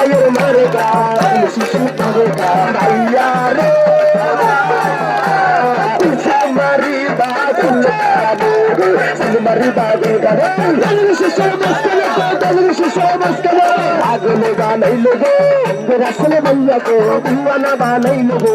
ভাইয়ের মার্কা শিশু মার্কা ভাইয়া রে মারি বাগুন মারি বাগুন গানে শিশু মাস্কানে শিশু মাস্কানে আগুনে বানাইলো গো রাসলে ভাইয়া গো দিওয়ানা বানাইলো গো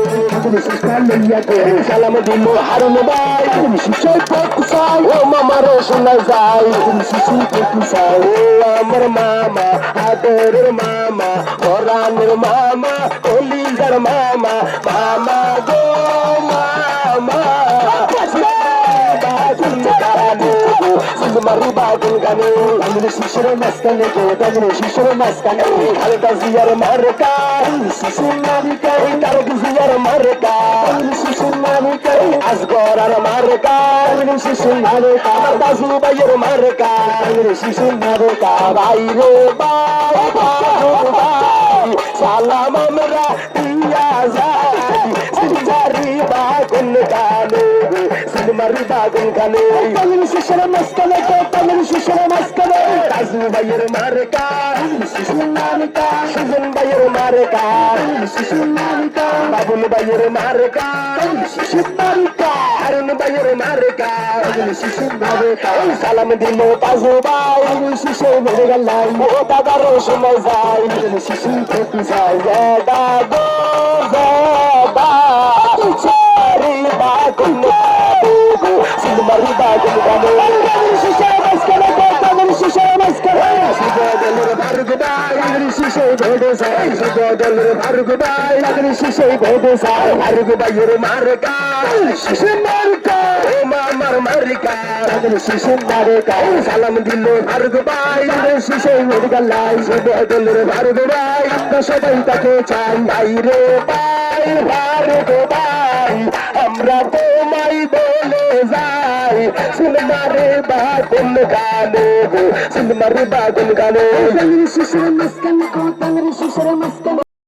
শিশু লইয়া গো সালাম দিল হারুন ভাই শিশু পকুসাই ও মামার শোনা যায় শিশু পকুসাই ও আমার মামা আদরের মামা পরাণের মামা কলিজার মামা মামা গো মামা মারি বাগুন গানে শিশুর মাঝখানে গো শিশুর মাঝখানে হালকা জিয়ার মার্কা শিশু মারিকা তার জিয়ার মার্কা শিশু মারিকা আসগর আর মার্কা শিশু মারিকা দাসু ভাইয়ের মার্কা শিশু মারিকা ভাই রে ভাই সালাম আমরা দিয়া যাই সিজারি বাগুন গানে মারি বাগুন গানে শিশুর মাঝখানে শিশুর মাঝখানে দাসু ভাইয়ের মার্কা শিশু মারিকা সুজন ভাইয়ের মার্কা শিশু মারিকা বাবুল ভাইয়ের মার্কা শিশু মারিকা হারুন ভাইয়ের মার্কা শিশু মারিকা সালাম দিল পাজু ভাই শিশু মেরে গেলাই ও দাদার সময় যায় শিশু থেকে যায় দাদা সারি বাগুন মারি বাগুন গানে শিশু মাঝখানে শিশু মাঝখানে শিবদলের ভার্গ ভাই শিশু ভেড়ে যায় শিবদলের ভার্গ ভাই শিশু ভেড়ে যায় ভার্গ ভাইয়ের মার্কা শিশু মার্কা ও মামার মার্কা শিশু মার্কা সালাম দিল ভার্গ ভাই শিশু ভেড়ে গেলাই শিবদলের ভার্গ ভাই সবাই তাকে চাই ভাই রে ভাই ভার্গ ভাই আমরা তোমায় বলে যাই সিনেমারে বাগুন গানে সিনেমারে বাগুন গানে শিশুর মাঝখানে শিশুর মাঝখানে